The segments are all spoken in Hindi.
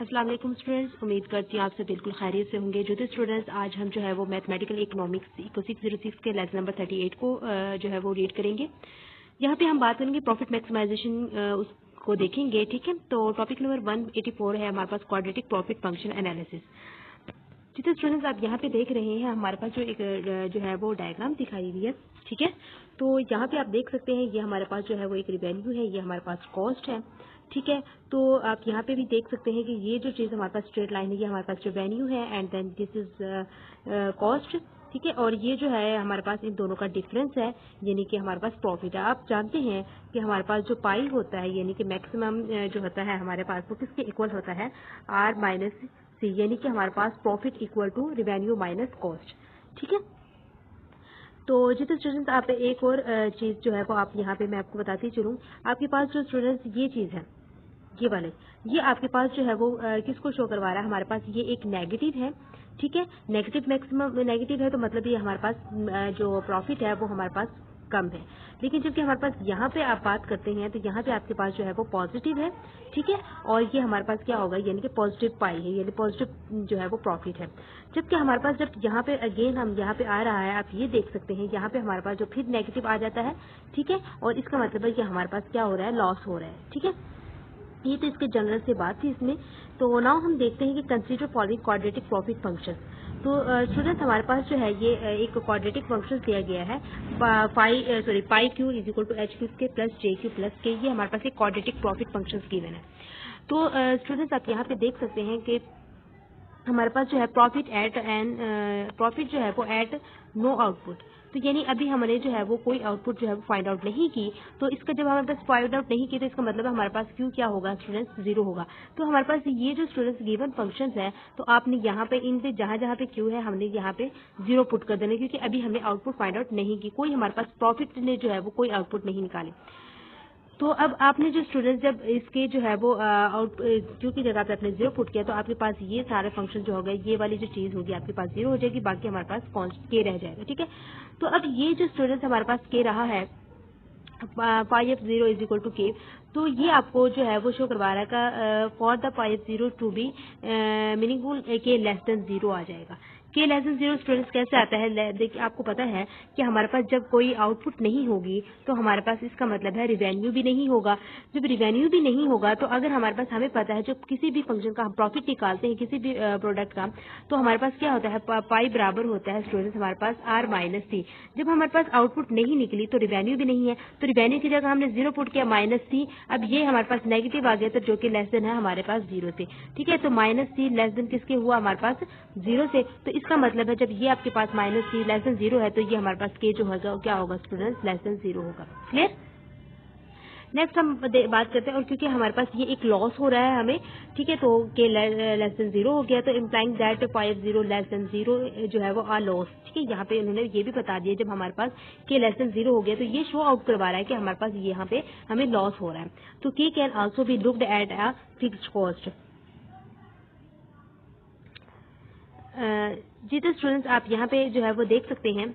अस्सलाम वालेकुम स्टूडेंट्स, उम्मीद करती हूँ आप सब बिल्कुल खैरियत से होंगे। जो स्टूडेंट्स आज हम जो है वो मैथमेटिकल इकोनॉमिक्स इको 606 के लेसन नंबर 38 को जो है वो रीड करेंगे। यहाँ पे हम बात करेंगे प्रॉफिट मैक्सिमाइजेशन, उसको देखेंगे। ठीक है, तो टॉपिक नंबर 184 है हमारे पास क्वाड्रेटिक प्रॉफिट फंक्शन एनालिसिस। जितने स्टूडेंट्स आप यहाँ पे देख रहे हैं, हमारे पास जो एक जो है वो डायग्राम दिखाई हुई है। ठीक है, तो यहाँ पे आप देख सकते हैं ये हमारे पास जो है वो एक रिवेन्यू है, ये हमारे पास कॉस्ट है। ठीक है, तो आप यहाँ पे भी देख सकते हैं कि ये जो चीज़ हमारे पास स्ट्रेट लाइन है, ये हमारे पास रेवेन्यू है and then this is cost. ठीक है, और ये जो है हमारे पास इन दोनों का डिफरेंस है, यानी कि हमारे पास प्रॉफिट है। आप जानते हैं कि हमारे पास जो पाई होता है, यानी कि मैक्सिमम जो होता है हमारे पास, वो किसके इक्वल होता है, आर माइनस सी, यानी कि हमारे पास profit equal to revenue minus cost. ठीक है, तो जितने स्टूडेंट्स आप एक और चीज़ जो है वो आप यहाँ पे मैं आपको बताती चलूँ। आपके पास जो स्टूडेंट्स ये चीज़ है, ये वाले, ये आपके पास जो है वो किसको शो करवा रहा है, हमारे पास ये एक नेगेटिव है। ठीक है, नेगेटिव मैक्सिमम नेगेटिव है, तो मतलब ये हमारे पास जो प्रॉफिट है वो हमारे पास कम है। लेकिन जबकि हमारे पास यहाँ पे आप बात करते हैं तो यहाँ पे आपके पास जो है वो पॉजिटिव है। ठीक है, और ये हमारे पास क्या होगा, यानी कि पॉजिटिव पाई है, यानी पॉजिटिव जो है वो प्रॉफिट है। जबकि हमारे पास जब यहाँ पे अगेन हम यहाँ पे आ रहा है, आप ये देख सकते हैं यहाँ पे हमारे पास जो फिर नेगेटिव आ जाता है। ठीक है, और इसका मतलब है कि हमारे पास क्या हो रहा है, लॉस हो रहा है। ठीक है, ये तो इसके जनरल से बात थी इसमें। तो नाउ हम देखते हैं कि consider following quadratic profit function. तो स्टूडेंट्स हमारे पास जो है ये एक क्वाड्रेटिक फंक्शन दिया गया है, pi Q is equal to H Q के plus J Q plus K, ये हमारे पास एक क्वाड्रेटिक प्रॉफिट फंक्शन गिवन है। तो स्टूडेंट्स आप यहाँ पे देख सकते हैं कि हमारे पास जो है प्रॉफिट एट एंड प्रॉफिट जो है वो एट नो आउटपुट, तो यानी अभी हमने जो है वो कोई आउटपुट जो है वो फाइंड आउट नहीं की। तो इसका जब हमारे पास फाइंड आउट नहीं की तो इसका मतलब हमारे पास क्यू क्या होगा स्टूडेंट्स, जीरो होगा। तो हमारे पास ये जो स्टूडेंट्स गिवन फंक्शंस है, तो आपने यहाँ पे इन पे जहाँ जहाँ पे क्यू है हमने यहाँ पे जीरो पुट कर देना, क्योंकि अभी हमने आउटपुट फाइंड आउट नहीं की, कोई हमारे पास प्रॉफिट ने जो है वो कोई आउटपुट नहीं निकाले। तो अब आपने जो स्टूडेंट्स जब इसके जो है वो आउट क्यू की जगह पे आपने जीरो पुट किया, तो आपके पास ये सारे फंक्शन जो हो गए, ये वाली जो चीज होगी आपके पास जीरो हो जाएगी, बाकी हमारे पास कॉन्स्ट के रह जाएगा। ठीक है, तो अब ये जो स्टूडेंट्स हमारे पास के रहा है pi F zero is equal to K, तो ये आपको जो है वो शो करवा रहा है का for the pi F zero to be meaningful के लेस देन जीरो आ जाएगा। के लेस देन जीरो स्टूडेंट्स कैसे आता है, देखिए आपको पता है कि हमारे पास जब कोई आउटपुट नहीं होगी तो हमारे पास इसका मतलब है रिवेन्यू भी नहीं होगा। जब रिवेन्यू भी नहीं होगा तो अगर हमारे पास, हमें पता है जब किसी भी फंक्शन का हम प्रॉफिट निकालते हैं किसी भी प्रोडक्ट का, तो हमारे पास क्या होता है, पाई बराबर होता है स्टूडेंट्स हमारे पास आर माइनस सी। जब हमारे पास आउटपुट नहीं निकली तो रिवेन्यू भी नहीं है, तो रिवेन्यू की जगह हमने जीरो पुट किया माइनस सी। अब ये हमारे पास नेगेटिव आ गया, तो जो कि लेस देन है हमारे पास जीरो से। ठीक है, तो माइनस सी लेस देन किसके हुआ, हमारे पास जीरो से। तो इसका मतलब है जब ये आपके पास माइनस सी लेस देन जीरो है, तो ये हमारे पास के जो होगा क्या होगा स्टूडेंट्स, लेस देन जीरो होगा। क्लियर। नेक्स्ट हम बात करते हैं, और क्योंकि हमारे पास ये एक लॉस हो रहा है हमें, ठीक है, तो के लेस देन जीरो हो गया, तो implying that pi zero less than zero जो है वो आ लॉस। ठीक है, यहाँ पे उन्होंने ये भी बता दिया, जब हमारे पास के लेस देन जीरो हो गया तो ये शो आउट करवा रहा है कि हमारे पास यहाँ पे हमें लॉस हो रहा है। तो के can also be looked at a fixed cost. जितने स्टूडेंट्स आप यहाँ पे जो है वो देख सकते हैं,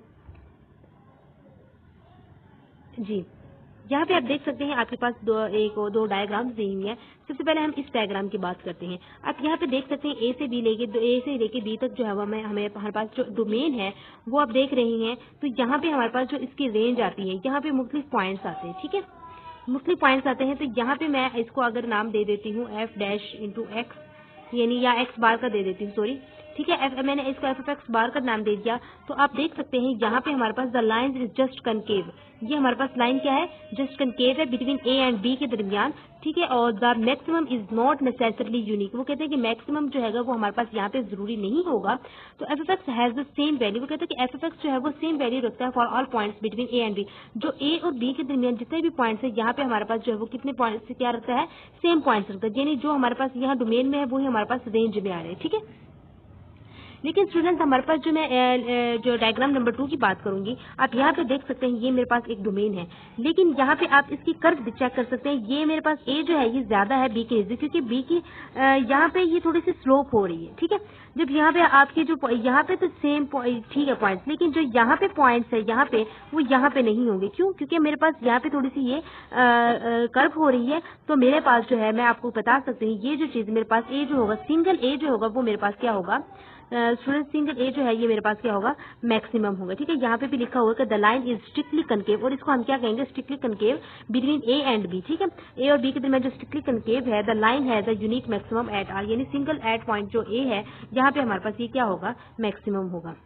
जी यहाँ पे आप देख सकते हैं आपके पास दो डायग्राम्स दी हुई हैं। सबसे पहले हम इस डायग्राम की बात करते हैं। आप यहाँ पे देख सकते हैं ए से बी तक जो है वो हमारे पास जो डोमेन है वो आप देख रहे हैं। तो यहाँ पे हमारे पास जो इसकी रेंज आती है, यहाँ पे मुख्तलिफ पॉइंट्स आते हैं। ठीक है, मुख्तलिफ पॉइंट्स आते हैं, तो यहाँ पे मैं इसको अगर नाम दे देती हूँ एफ डैश इंटू एक्स, यानी या एक्स बार का दे देती हूँ, सॉरी। ठीक है, मैंने इसको एफ एक्स बार का नाम दे दिया। तो आप देख सकते हैं यहाँ पे हमारे पास the line is just concave, ये हमारे पास लाइन क्या है, जस्ट कनकेव है बिटवीन ए एंड बी के दरमियान। ठीक है, और the maximum is not necessarily unique, वो कहते हैं कि मैक्सिमम जो है वो हमारे पास यहाँ पे जरूरी नहीं होगा। तो F x has the same value, वो कहते हैं कि एफ एक्स जो है वो सेम वैल्यू रखता है for all points between A and B. जो ए और बी के दरमियान जितने भी पॉइंट्स है, यहाँ पे हमारे पास जो है वो कितने पॉइंट्स से क्या रखता है, सेम पॉइंट्स रखता है, यानी जो हमारे पास यहाँ डोमेन में है वही हमारे पास रेंज में आ रहे हैं। ठीक है, लेकिन स्टूडेंट्स हमारे पास जो मैं जो डायग्राम नंबर 2 की बात करूंगी, आप यहाँ पे देख सकते हैं ये मेरे पास एक डोमेन है, लेकिन यहाँ पे आप इसकी कर्व चेक कर सकते हैं। ये मेरे पास ए जो है ये ज्यादा है बी के नजदीक, क्योंकि बी की यहाँ पे ये थोड़ी सी स्लोप हो रही है, ठीक है। जब यहाँ पे आपके जो यहाँ पे तो सेम ठीक है पॉइंट्स, लेकिन जो यहाँ पे पॉइंट्स है यहाँ पे वो यहाँ पे नहीं होंगे। क्यों? क्योंकि मेरे पास यहाँ पे थोड़ी सी ये कर्व हो रही है, तो मेरे पास जो है मैं आपको बता सकती हूँ ये जो चीज मेरे पास ए जो होगा, सिंगल ए जो होगा वो मेरे पास क्या होगा स्टूडेंट, सिंगल ए जो है ये मेरे पास क्या होगा, मैक्सिमम होगा, ठीक है। यहाँ पे भी लिखा हुआ है कि the line is strictly concave, और इसको हम क्या कहेंगे, strictly concave between A and B, ठीक है। ए और बी के दरमियान जो स्ट्रिक्टली कनकेव है, द लाइन है the unique maximum at R, यानी सिंगल एट पॉइंट जो ए है यहाँ पे हमारे पास ये क्या होगा, मैक्सिमम होगा।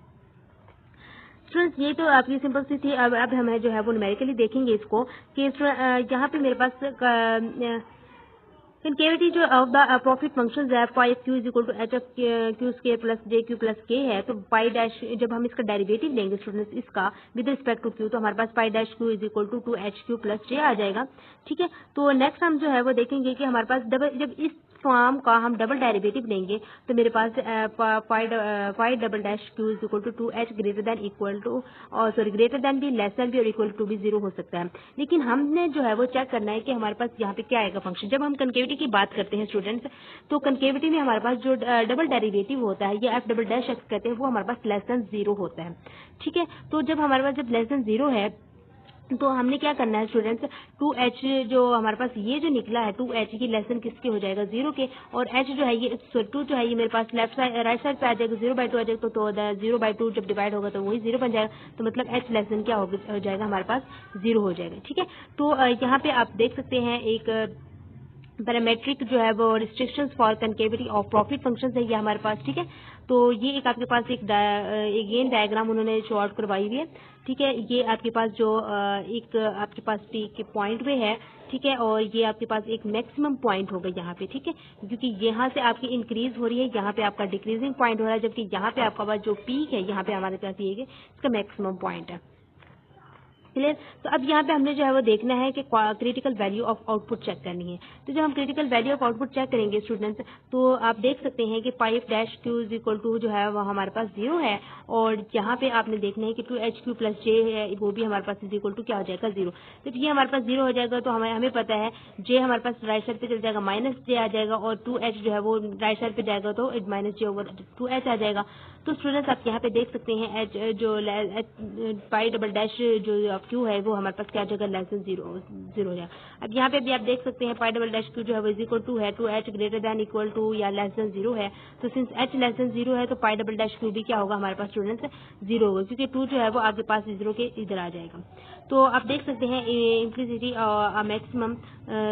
स्टूडेंट्स ये तो आपकी सिंपल सी थी। अब हम जो है वो न्यूमेरिकली देखेंगे इसको कि यहाँ पे मेरे पास कनकेविटी जो ऑफ द प्रॉफिट फंक्शन है five Q is equal to H of Q square plus J Q plus K है, तो पाई डैश जब हम इसका डेरिवेटिव लेंगे स्टूडेंट्स इसका विद रिस्पेक्ट टू क्यू, तो हमारे पास pi dash Q is equal to 2HQ plus J आ जाएगा, ठीक है। तो नेक्स्ट हम जो है वो देखेंगे कि हमारे पास डबल, जब इस फॉर्म का हम डबल डेरिवेटिव लेंगे तो मेरे पास pi double dash Q is equal to 2H greater than equal to, और सॉरी ग्रेटर देन भी, लेस देन भी और इक्वल टू भी 0 हो सकता है। लेकिन हमने जो है वो चेक करना है कि हमारे पास यहाँ पे क्या आएगा फंक्शन। जब हम कनकेविटी की बात करते हैं स्टूडेंट्स, तो कनकेविटी में हमारे पास जो डबल डेरिवेटिव होता है या एफ डबल डैश एक्स कहते हैं, वो हमारे पास लेस देन 0 होता है, ठीक है। तो जब हमारे पास जब लेस देन 0 है तो हमने क्या करना है स्टूडेंट्स, 2H जो हमारे पास ये जो निकला है 2H की लेसन किसके हो जाएगा, 0 के, और H जो है ये 2 जो है ये मेरे पास लेफ्ट साइड राइट साइड पे आ जाएगा, 0/2 आ जाएगा, तो 0/2 जब डिवाइड होगा तो वही 0 बन जाएगा, तो मतलब H लेसन क्या हो जाएगा, हमारे पास 0 हो जाएगा, ठीक है। तो यहाँ पे आप देख सकते हैं एक पैरामेट्रिक जो है वो restrictions for concavity of profit functions है ये हमारे पास, ठीक है। तो ये एक आपके पास एक गेन डायग्राम उन्होंने शॉर्ट करवाई हुई है, ठीक है। ये आपके पास जो एक आपके पास पी के पॉइंट पे है, ठीक है, और ये आपके पास एक मैक्सिमम पॉइंट होगा यहाँ पे, ठीक है, क्योंकि यहाँ से आपकी इंक्रीज हो रही है, यहाँ पे आपका डिक्रीजिंग पॉइंट हो रहा है, जबकि यहाँ पे आपका पास जो पीक है यहाँ पे हमारे पास ये इसका मैक्सिमम पॉइंट है, क्लियर। तो अब यहाँ पे हमने जो है वो देखना है कि critical value of output check करनी है। तो जब हम critical value of output check करेंगे स्टूडेंट्स, तो आप देख सकते हैं कि 5-Q इज इक्वल टू जो है वो हमारे पास 0 है, और यहाँ पे आपने देखना है कि 2HQ प्लस जे है वो भी हमारे पास इज इक्वल टू क्या हो जाएगा, 0। जब ये हमारे पास 0 हो जाएगा तो हमें पता है जे हमारे पास राइट साइड पे चल जाएगा, -J आ जाएगा, और 2H जो है वो राइट साइड पे जाएगा तो -J ओवर 2H आ जाएगा। तो स्टूडेंट्स आप यहाँ पे देख सकते हैं H जो पाई डबल डैश जो Q है वो हमारे पास क्या जगह लेस देन 0 है। अब यहाँ पे भी आप देख सकते हैं पाई डबल डैश Q जो है वो इज इक्वल टू है 2H greater than equal to या लेस देन 0 है। तो सिंस H लेस देन 0 है तो पाई डबल डैश Q भी क्या होगा हमारे पास स्टूडेंट्स 0 होगा, क्योंकि 2 जो है वो आपके पास 0 के इधर आ जाएगा। तो आप देख सकते हैं इम्प्लिसिटी मैक्सिमम,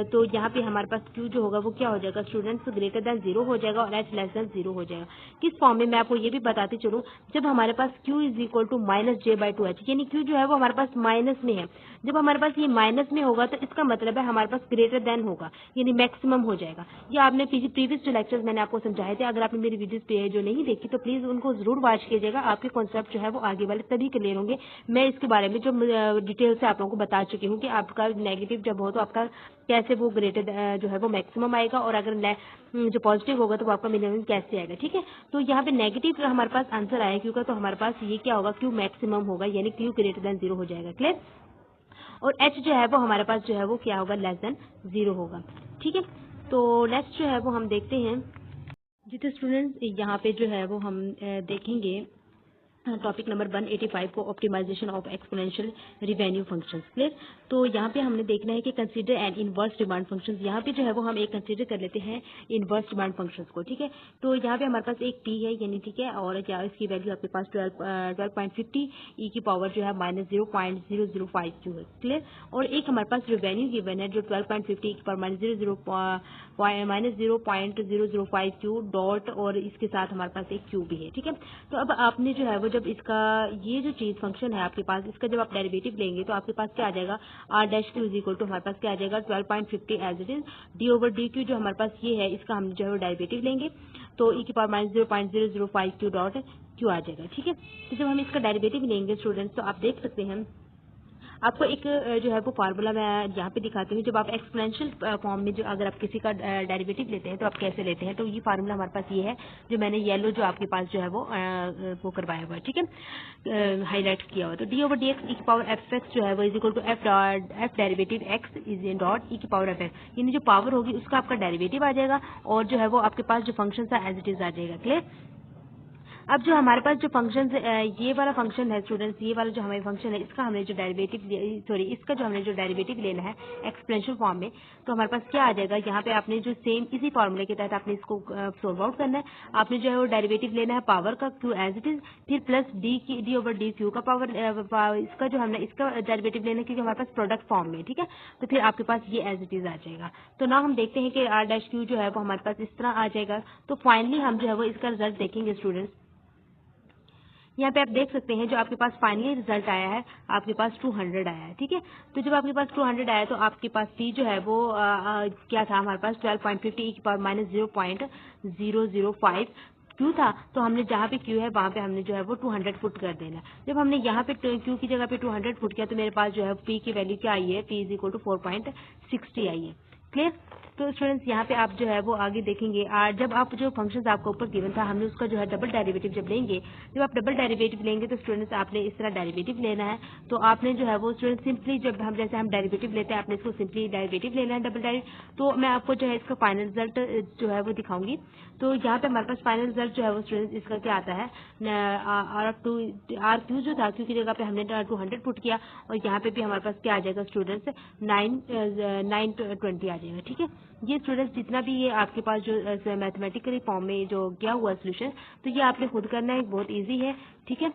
तो यहाँ पे हमारे पास Q जो होगा वो क्या हो जाएगा स्टूडेंट्स, ग्रेटर देन 0 हो जाएगा और H लेस देन 0 हो जाएगा। किस फॉर्म में, मैं आपको ये भी बताती चलूँ, जब हमारे पास Q is equal to -J/2H, यानी Q जो है वो हमारे पास माइनस में है। जब हमारे पास ये माइनस में होगा तो इसका मतलब है हमारे पास ग्रेटर देन होगा, यानी मैक्सिमम हो जाएगा। ये आपने प्रीवियस जो लेक्चर्स मैंने आपको समझाए थे, अगर आपने मेरी वीडियोस पे जो नहीं देखी तो प्लीज उनको जरूर वॉच कीजिएगा, आपके कॉन्सेप्ट जो है वो आगे वाले तभी क्लियर होंगे। मैं इसके बारे में जो डिटेल से आप लोगों को बता चुकी हूँ कि आपका नेगेटिव जब हो तो आपका कैसे वो ग्रेटर जो है वो मैक्सिमम आएगा, और अगर जो पॉजिटिव होगा तो वो आपका मिनिमम कैसे आएगा, ठीक है। तो यहाँ पे नेगेटिव हमारे पास आंसर आया क्यों का, तो हमारे पास ये क्या होगा, Q मैक्सिमम होगा, यानी Q ग्रेटर देन 0 हो जाएगा, क्लियर। और H जो है वो हमारे पास जो है वो क्या होगा, लेस देन 0 होगा, ठीक है। तो नेक्स्ट जो है वो हम देखते हैं, जितने स्टूडेंट्स यहाँ पे जो है वो हम देखेंगे टॉपिक नंबर 185 को, optimisation of exponential revenue functions, clear. तो यहाँ पे हमने देखना है कि consider and inverse demand functions, यहाँ पे जो है वो हम एक कंसीडर कर लेते हैं इनवर्स डिमांड फंक्शंस को, ठीक है। तो यहाँ पे हमारे पास एक P है, यानी ठीक है, और क्या इसकी वैल्यू आपके पास 12.50 e की पावर जो है -0.005Q है, क्लियर। और एक हमारे पास रिवेन्यू गिवन है जो 12.50 e की पावर -0.005Q डॉट, और इसके साथ हमारे पास एक Q भी है, ठीक है। तो अब आपने जो है वो जब इसका ये जो चीज फंक्शन है आपके पास, इसका जब आप डेरिवेटिव लेंगे तो आपके पास क्या आ जाएगा, R-Q इज इक्वल टू हमारे पास क्या आ जाएगा 12.50 एज इट इज d/dq, जो हमारे पास ये है इसका हम जो है डेरिवेटिव लेंगे तो e की पावर -0.005Q डॉट Q आ जाएगा, ठीक है। तो जब हम इसका डेरिवेटिव लेंगे स्टूडेंट्स तो आप देख सकते हैं आपको एक जो है वो फार्मूला मैं यहाँ पे दिखाती हूँ। जब आप एक्सपोनेंशियल फॉर्म में जो अगर आप किसी का डेरिवेटिव लेते हैं तो आप कैसे लेते हैं, तो ये फार्मूला हमारे पास ये है जो मैंने येलो जो आपके पास जो है वो करवाया हुआ है, ठीक है, हाईलाइट किया हुआ। तो D over D X E की पावर एफ एक्स जो है वो is equal to F derivative X is in dot E की पावर एफ एक्स, यानी जो पावर होगी उसका आपका डेरिवेटिव आ जाएगा और जो है वो आपके पास जो फंक्शन था एज इट इज आ जाएगा। क्लियर। अब जो हमारे पास जो फंक्शन ये वाला फंक्शन है स्टूडेंट्स, ये वाला जो हमारे फंक्शन है इसका हमने जो इसका जो हमने जो डेरिवेटिव लेना है एक्सपोनेंशियल फॉर्म में, तो हमारे पास क्या आ जाएगा, यहाँ पे आपने जो सेम इसी फॉर्मूले के तहत आपने इसको सोल्व आउट करना है। आपने जो है वो डेरिवेटिव लेना है पावर का क्यू एज इट इज, फिर plus D over D Q का पावर, इसका जो हमने इसका डेरिवेटिव लेना है क्योंकि हमारे पास प्रोडक्ट फॉर्म में, ठीक है। तो फिर आपके पास ये एज इट इज आ जाएगा। तो ना हम देखते हैं कि आर डैश क्यू जो है वो हमारे पास इस तरह आ जाएगा। तो फाइनली हम जो है वो इसका रिजल्ट देखेंगे स्टूडेंट्स। यहाँ पे आप देख सकते हैं जो आपके पास फाइनली रिजल्ट आया है, आपके पास 200 आया है, ठीक है। तो जब आपके पास 200 आया तो आपके पास पी जो है वो क्या था हमारे पास 12.50 ई की पावर माइनस 0.005 क्यू था। तो हमने जहाँ पे क्यू है वहाँ पे हमने जो है वो 200 फुट कर देना। जब हमने यहाँ पे क्यू की जगह पे 200 फुट किया तो मेरे पास जो है पी की वैल्यू क्या आई है, पी इज इक्वल टू 4.60 आई है। क्लियर। तो स्टूडेंट्स यहाँ पे आप जो है वो आगे देखेंगे, जब आप जो फंक्शंस आपको ऊपर गिवन था हमने उसका जो है डबल डेरिवेटिव जब लेंगे, जब आप डबल डेरिवेटिव लेंगे तो स्टूडेंट्स आपने इस तरह डेरिवेटिव लेना है। तो आपने जो है वो स्टूडेंट सिंपली जब हम जैसे हम डेरिवेटिव लेते हैं आपने इसको सिंपली डेरिवेटिव लेना है डबल डेरिवेटिव। तो मैं आपको जो है इसका फाइनल रिजल्ट जो है वो दिखाऊंगी। तो यहाँ पे हमारे पास फाइनल रिजल्ट जो है वो स्टूडेंट्स इसका क्या आता है, आर क्यू जो था क्यू की जगह पे हमने 200 पुट किया और यहाँ पे भी हमारे पास क्या आ जाएगा स्टूडेंट्स 920 आ जाएगा, ठीक है। ये स्टूडेंट्स जितना भी ये आपके पास जो मैथमेटिकली फॉर्म में जो किया हुआ सोल्यूशन, तो ये आपने खुद करना है, बहुत इजी है, ठीक है।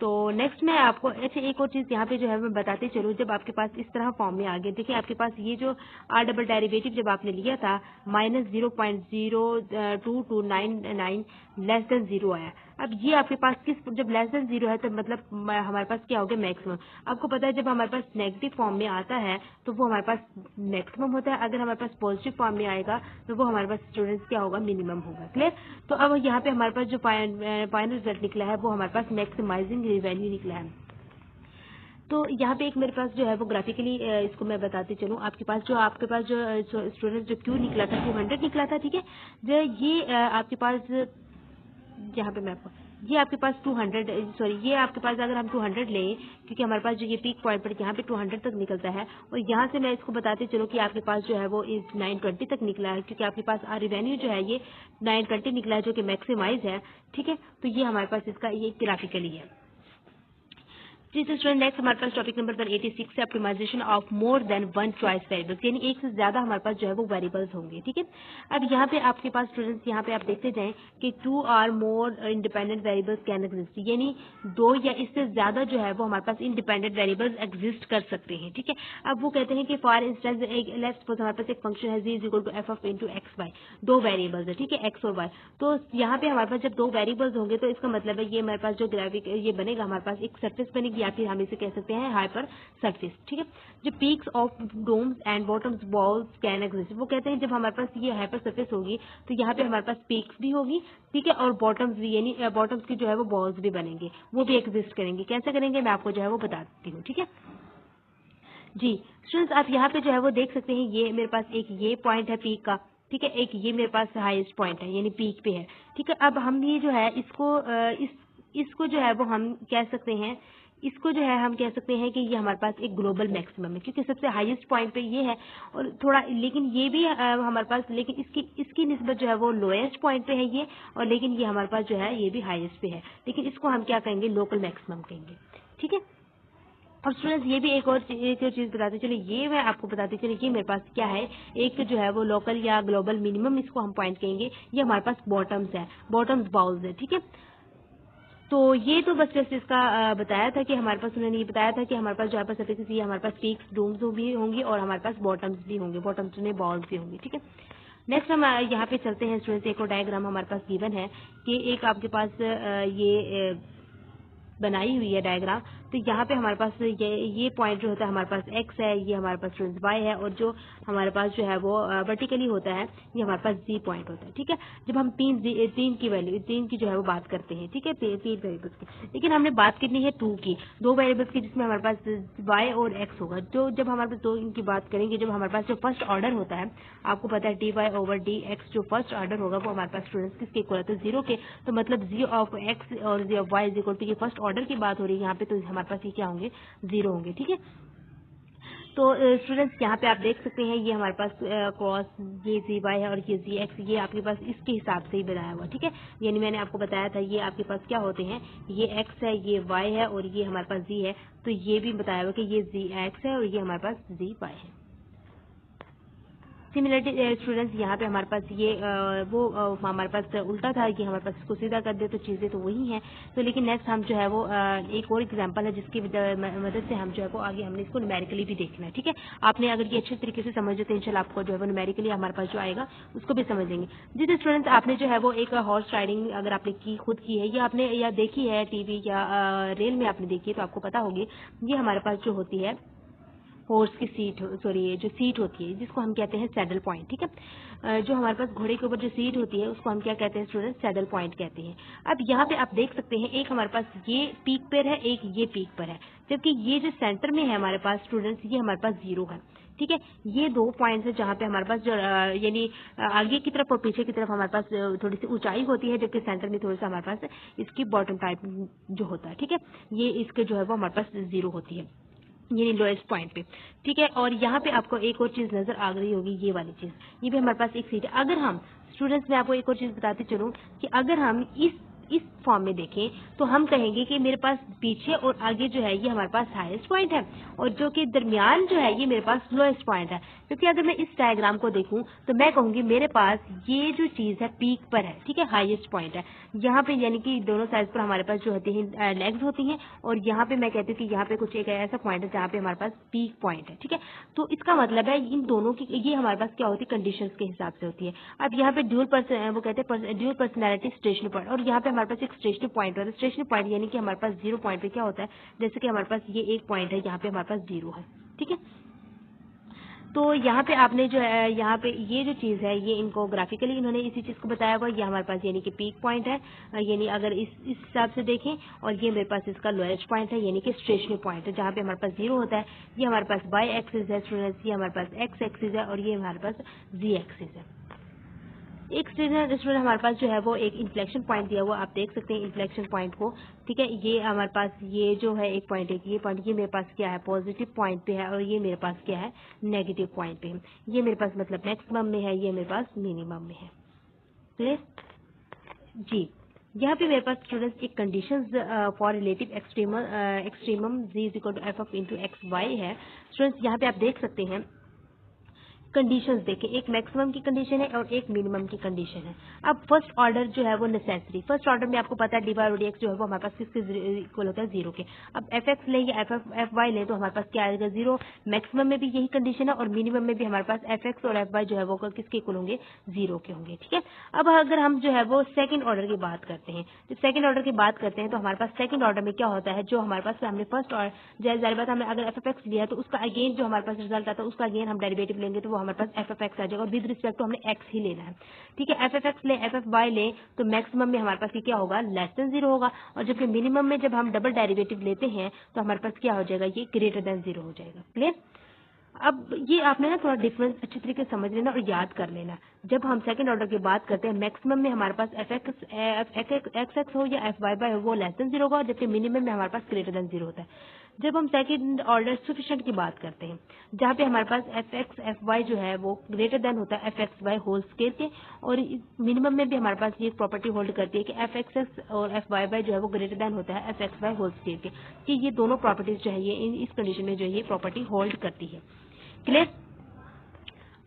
तो नेक्स्ट मैं आपको अच्छा एक और चीज यहाँ पे जो है मैं बताते चलूँ, जब आपके पास इस तरह फॉर्म में आ गए, देखिए आपके पास ये जो आर डबल डेरिवेटिव जब आपने लिया था माइनस 0.0229 लेस देन 0 आया। अब ये आपके पास जब लेस देन 0 है तो मतलब हमारे पास क्या हो गया, मैक्सिमम। आपको पता है जब हमारे पास नेगेटिव फॉर्म में आता है तो वो हमारे पास मैक्सिमम होता है, अगर हमारे पास पॉजिटिव फॉर्म में आएगा तो वो हमारे पास स्टूडेंट्स क्या होगा, मिनिमम होगा। क्लियर। तो अब यहाँ पे हमारे पास जो फाइनल रिजल्ट निकला है वो हमारे पास मैक्सिमाइजिंग वैल्यू निकला है। तो यहाँ पे एक मेरे पास जो है वो ग्राफिकली इसको मैं बताते चलूँ, आपके पास जो स्टूडेंट जो क्यू निकला था 200 निकला था, ठीक है। जो ये आपके पास यहाँ पे मैं आपको ये आपके पास 200 सॉरी ये आपके पास अगर हम 200 लें क्योंकि हमारे पास जो ये पीक पॉइंट पर यहाँ पे 200 तक निकलता है और यहाँ से मैं इसको बताते चलो कि आपके पास जो है वो इस 920 तक निकला है क्योंकि आपके पास रेवेन्यू जो है ये 920 निकला है जो कि मैक्सिमाइज है, ठीक है। तो ये हमारे पास इसका ये ग्राफिकली है। जी तो स्टूडेंट नेक्स्ट हमारे पास टॉपिक नंबर 86 है optimisation of more than one choice variables, यानी एक से ज्यादा हमारे पास जो है वो वेरिएबल्स होंगे, ठीक है। अब यहाँ पे आपके पास स्टूडेंट्स यहाँ पे आप देखते जाएं कि 2 और more independent variables can exist, यानी 2 या इससे ज्यादा जो है वो हमारे पास इंडिपेंडेंट वेरिएबल्स एग्जिस्ट कर सकते हैं, ठीक है। अब वो कहते हैं कि फॉर इंस्टेंस लेट्स सपोज हमारे पास एक फंक्शन है z is equal to F of into X Y, 2 variables है, ठीक है, एक्स और वाई। तो यहाँ पे हमारे पास जब 2 वेरिएबल्स होंगे तो इसका मतलब है ये हमारे पास जो ग्राफिक ये बनेगा हमारे पास एक सरफेस बनेगी या फिर हम इसे कह सकते हैं हाइपर सरफेस, ठीक है। जो peaks of domes and bottoms bowls can exist, वो कहते हैं जब हमारे पास ये हाइपर सरफेस होगी तो यहाँ पे हमारे पास पीक्स भी होगी, ठीक है, और बॉटम्स भी, यानी बॉटम्स की जो है वो बॉल्स भी बनेंगे, वो भी एग्जिस्ट करेंगे। कैसे करेंगे मैं आपको जो है वो बताती हूँ, ठीक है जी। स्टूडेंट्स आप यहाँ पे जो है वो देख सकते हैं ये मेरे पास एक ये पॉइंट है पीक का, ठीक है, एक ये मेरे पास हाईएस्ट पॉइंट है यानी पीक पे है, ठीक है। अब हम ये जो है इसको जो है वो हम कह सकते हैं, इसको जो है हम कह सकते हैं कि ये हमारे पास एक ग्लोबल मैक्सिमम है क्योंकि सबसे हाईएस्ट पॉइंट पे ये है और थोड़ा लेकिन ये भी हमारे पास लेकिन इसकी निस्बत जो है वो लोएस्ट पॉइंट पे है ये, और लेकिन ये हमारे पास जो है ये भी हाईएस्ट पे है, लेकिन इसको हम क्या कहेंगे, लोकल मैक्सिमम कहेंगे, ठीक है। और स्टूडेंट्स ये भी एक और चीज बताते चलिए, ये मैं आपको बताती चलिए कि मेरे पास क्या है, एक जो है वो लोकल या ग्लोबल मिनिमम इसको हम पॉइंट कहेंगे, ये हमारे पास बॉटम्स है, बॉटम्स बाउल्स है, ठीक है। तो ये तो बस जैसे इसका बताया था कि हमारे पास उन्होंने ये बताया था कि हमारे पास जो है सरफेस ये हमारे पास पीक्स डोम्स भी होंगी और हमारे पास बॉटम्स भी होंगे, बॉटम्स में बॉल्स भी होंगी, ठीक है। नेक्स्ट हम यहाँ पे चलते हैं स्टूडेंट्स, एक और डायग्राम हमारे पास गिवन है कि एक आपके पास ये बनाई हुई है डायग्राम। तो तो यहाँ पे हमारे पास ये पॉइंट जो होता है हमारे पास x है, ये हमारे पास स्टूडेंट्स y है, और जो हमारे पास जो है वो वर्टिकली होता है ये हमारे पास z पॉइंट होता है। ठीक है, जब हम तीन की जो है वो बात करते हैं, ठीक है, तीन वेरिएबल्स की, लेकिन हमने बात करनी है 2 की, 2 वेरिएबल्स की, जिसमें हमारे पास y और x होगा। तो जब हमारे पास 2 इनकी बात करेंगे, जब हमारे पास जो फर्स्ट ऑर्डर होता है, आपको पता है dy/dx जो फर्स्ट ऑर्डर होगा वो हमारे पास स्टूडेंट्स किसके इक्वल है, तो 0 के। तो मतलब z ऑफ x और z of y is equal to, ये फर्स्ट ऑर्डर की बात हो रही है यहाँ पे, तो हमारे पास ये क्या होंगे, 0 होंगे। ठीक है, तो स्टूडेंट्स यहाँ पे आप देख सकते हैं ये हमारे पास कॉस, ये zy है और ये zx, ये आपके पास इसके हिसाब से ही बनाया हुआ। ठीक है, यानी मैंने आपको बताया था ये आपके पास क्या होते हैं, ये x है, ये y है और ये हमारे पास z है, तो ये भी बताया हुआ कि ये zx है और ये हमारे पास zy है। सिमिलरली स्टूडेंट्स यहाँ पे हमारे पास ये हमारे पास उल्टा था, ये हमारे पास इसको सीधा कर दे तो चीज़ें तो वही हैं। तो लेकिन नेक्स्ट हम जो है वो एक और एग्जांपल है जिसकी मदद से हम जो है वो आगे हमने इसको न्यूमेरिकली भी देखना है। ठीक है, आपने अगर ये अच्छे तरीके से समझ तो इंशाल्लाह आपको जो है वो न्यूमेरिकली हमारे पास जो आएगा उसको भी समझ लेंगे। जी स्टूडेंट्स, आपने जो है वो एक हॉर्स राइडिंग अगर आपने खुद की है, या आपने या देखी है टीवी या रेल में आपने देखी है, तो आपको पता होगी ये हमारे पास जो होती है हॉर्स की सीट, जो सीट होती है जिसको हम कहते हैं सैडल पॉइंट। ठीक है, जो हमारे पास घोड़े के ऊपर जो सीट होती है उसको हम क्या कहते हैं स्टूडेंट, सैडल पॉइंट कहते हैं। अब यहाँ पे आप देख सकते हैं एक हमारे पास ये पीक पर है, एक ये पीक पर है, जबकि ये जो सेंटर में है हमारे पास स्टूडेंट्स ये हमारे पास 0 है। ठीक है, ये 2 पॉइंट्स है जहाँ पे हमारे पास जो यानी आगे की तरफ और पीछे की तरफ हमारे पास थोड़ी सी ऊंचाई होती है, जबकि सेंटर में थोड़ा सा हमारे पास इसकी बॉटम टाइप जो होता है। ठीक है, ये इसके जो है वो हमारे पास 0 होती है, ये लोएस्ट पॉइंट पे। ठीक है, और यहाँ पे आपको एक और चीज नजर आ रही होगी, ये वाली चीज, ये भी हमारे पास एक सीट है। अगर हम स्टूडेंट्स, मैं आपको एक और चीज बताती चलूं कि अगर हम इस फॉर्म में देखें तो हम कहेंगे कि मेरे पास पीछे और आगे जो है ये हमारे पास हाईएस्ट पॉइंट है, और जो कि दरमियान जो है ये मेरे पास लोएस्ट पॉइंट है। क्योंकि अगर मैं इस डायग्राम को देखूं तो मैं कहूंगी मेरे पास ये जो चीज है पीक पर है। ठीक है, हाईएस्ट पॉइंट है यहाँ पे, यानी कि दोनों साइड पर हमारे पास जो होती है लेग्स होती हैं, और यहाँ पे मैं कहती हूँ कि यहाँ पे कुछ एक ऐसा पॉइंट है जहाँ पे हमारे पास पीक पॉइंट है। ठीक है, तो इसका मतलब है इन दोनों की ये हमारे पास क्या होती है, कंडीशंस के हिसाब से होती है। अब यहाँ पे ड्यूल पर्सनैलिटी स्टेशनरी पॉइंट, और यहाँ पे हमारे पास एक स्टेशनरी पॉइंट होता है। स्टेशनरी पॉइंट यानी कि हमारे पास 0 पॉइंट पे क्या होता है, जैसे कि हमारे पास ये एक पॉइंट है, यहाँ पे हमारे पास 0 है। ठीक है, तो यहाँ पे आपने जो है यहाँ पे ये जो चीज है ये इनको ग्राफिकली इन्होंने इसी चीज को बताया हुआ, ये हमारे पास यानी कि पीक पॉइंट है, यानी अगर इस हिसाब से देखें, और ये मेरे पास इसका लोएस्ट पॉइंट है यानी कि स्टेशनरी पॉइंट है, जहाँ पे हमारे पास 0 होता है। ये हमारे पास y एक्सिस है स्टूडेंट्स, ये हमारे पास x एक्सिस है, और ये हमारे पास z एक्सिस है। एक स्टूडेंट हमारे पास जो है वो एक इन्फ्लेक्शन पॉइंट दिया हुआ, आप देख सकते हैं इन्फ्लेक्शन पॉइंट को। ठीक है, ये हमारे पास ये जो है एक पॉइंट है, ये पॉइंट ये मेरे पास क्या है, पॉजिटिव पॉइंट पे है, और ये मेरे पास क्या है, नेगेटिव पॉइंट पे है। ये मेरे पास मतलब मैक्सिमम में है, ये मेरे पास मिनिमम में है। क्लियर जी, यहाँ पे मेरे पास स्टूडेंट्स एक conditions for relative extremum z is equal to f of into X Y है। स्टूडेंट्स यहाँ पे आप देख सकते हैं कंडीशंस देखें, एक मैक्सिमम की कंडीशन है और एक मिनिमम की कंडीशन है। अब फर्स्ट ऑर्डर जो है वो नेसेसरी, फर्स्ट ऑर्डर में आपको पता है dy/dx जो है वो हमारे पास किसके इक्वल होता है, 0 के। अब fx ले या fy ले तो हमारे पास क्या आएगा, 0। मैक्सिमम में भी यही कंडीशन है और मिनिमम में भी हमारे पास fx और fy जो है वो किसके इक्वल होंगे, 0 के होंगे। ठीक है, अब अगर हम जो है वो सेकंड ऑर्डर की बात करते हैं, जब सेकंड ऑर्डर की बात करते हैं तो हमारे पास सेकंड ऑर्डर में क्या होता है, जो हमारे पास हमने फर्स्ट ऑर्डर जाहिर बात हमने अगर fx लिया तो उसका अगेन जो हमारे पास रिजल्ट आता है उसका अगेन हम डेरिवेटिव लेंगे तो वो हमारे पास fx आ जाएगा, और विद रिस्पेक्ट टू हमने x ही लेना है। ठीक है, fx ले fy ले तो मैक्सिमम में हमारे पास क्या होगा, लेस देन 0 होगा, और जबकि मिनिमम में जब हम डबल डेरिवेटिव लेते हैं तो हमारे पास क्या हो जाएगा, ये ग्रेटर देन 0 हो जाएगा। क्लियर, अब ये आपने ना थोड़ा डिफरेंस अच्छी तरीके से समझ लेना और याद कर लेना। जब हम सेकंड ऑर्डर की बात करते हैं, मैक्सिमम में हमारे पास fx हो या fy हो वो लेस देन 0 होगा, जबकि मिनिमम में हमारे पास ग्रेटर देन 0 होता है। जब हम सेकंड ऑर्डर सफिशिएंट की बात करते हैं, जहाँ पे हमारे पास fx fy जो है वो ग्रेटर देन होता है fxy होल स्केयर के, और मिनिमम में भी हमारे पास ये प्रॉपर्टी होल्ड करती है कि fxx और fyy जो है वो ग्रेटर देन होता है fxy होल स्केयर के, कि ये दोनों प्रॉपर्टीज जो है ये इस कंडीशन में जो है ये प्रॉपर्टी होल्ड करती है। क्लियर